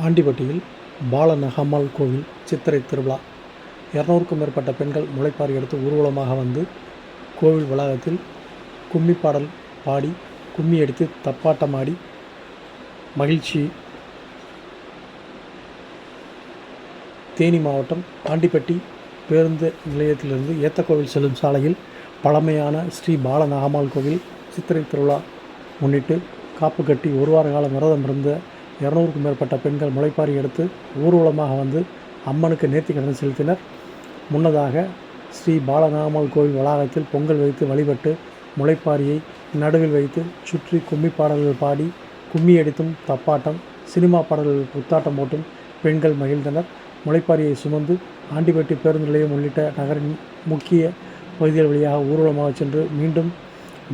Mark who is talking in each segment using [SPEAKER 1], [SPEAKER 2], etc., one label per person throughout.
[SPEAKER 1] ஆண்டிப்பட்டியில் பாலநாகம்மாள் கோவில் சித்திரை திருவிழா. 200க்கும் மேற்பட்ட பெண்கள் முளைப்பாரி எடுத்து ஊர்வலமாக வந்து கோவில் வளாகத்தில் கும்மி பாடல் பாடி, கும்மி அடித்து தப்பாட்டமாடி மகிழ்ச்சி. தேனி மாவட்டம் ஆண்டிப்பட்டி பேருந்து நிலையத்திலிருந்து ஏத்தக்கோவில் செல்லும் சாலையில் பழமையான ஸ்ரீ பாலநாகம்மாள் கோவில் சித்திரை திருவிழா முன்னிட்டு காப்பு கட்டி ஒரு வார காலம் விரதம் இருந்த 200க்கும் மேற்பட்ட பெண்கள் முளைப்பாரி எடுத்து ஊர்வலமாக வந்து அம்மனுக்கு நேர்த்திக்கடன் செலுத்தினர். முன்னதாக ஸ்ரீ பாலநாகம்மாள் கோவில் வளாகத்தில் பொங்கல் வைத்து வழிபட்டு முளைப்பாரியை நடுவில் வைத்து சுற்றி கும்மி பாடல்கள் பாடி, கும்மி அடித்தும் தப்பாட்டம், சினிமா பாடல்கள் குத்தாட்டம் போட்டும் பெண்கள் மகிழ்ந்தனர். முளைப்பாரியை சுமந்து ஆண்டிப்பட்டி பேருந்து நிலையம் உள்ளிட்ட நகரின் முக்கிய பகுதிகள் வழியாக ஊர்வலமாக சென்று மீண்டும்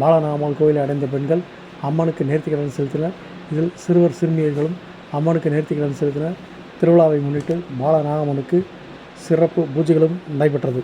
[SPEAKER 1] பாலநாகம்மாள் கோவிலை அடைந்த பெண்கள் அம்மனுக்கு நேர்த்திக்கடன் செலுத்தினர். இதில் சிறுவர் சிறுமியர்களும் அம்மனுக்கு நேர்த்திக்கடன் செலுத்தினர். திருவிழாவை முன்னிட்டு பாலநாகம்மனுக்கு சிறப்பு பூஜைகளும் நடைபெற்றது.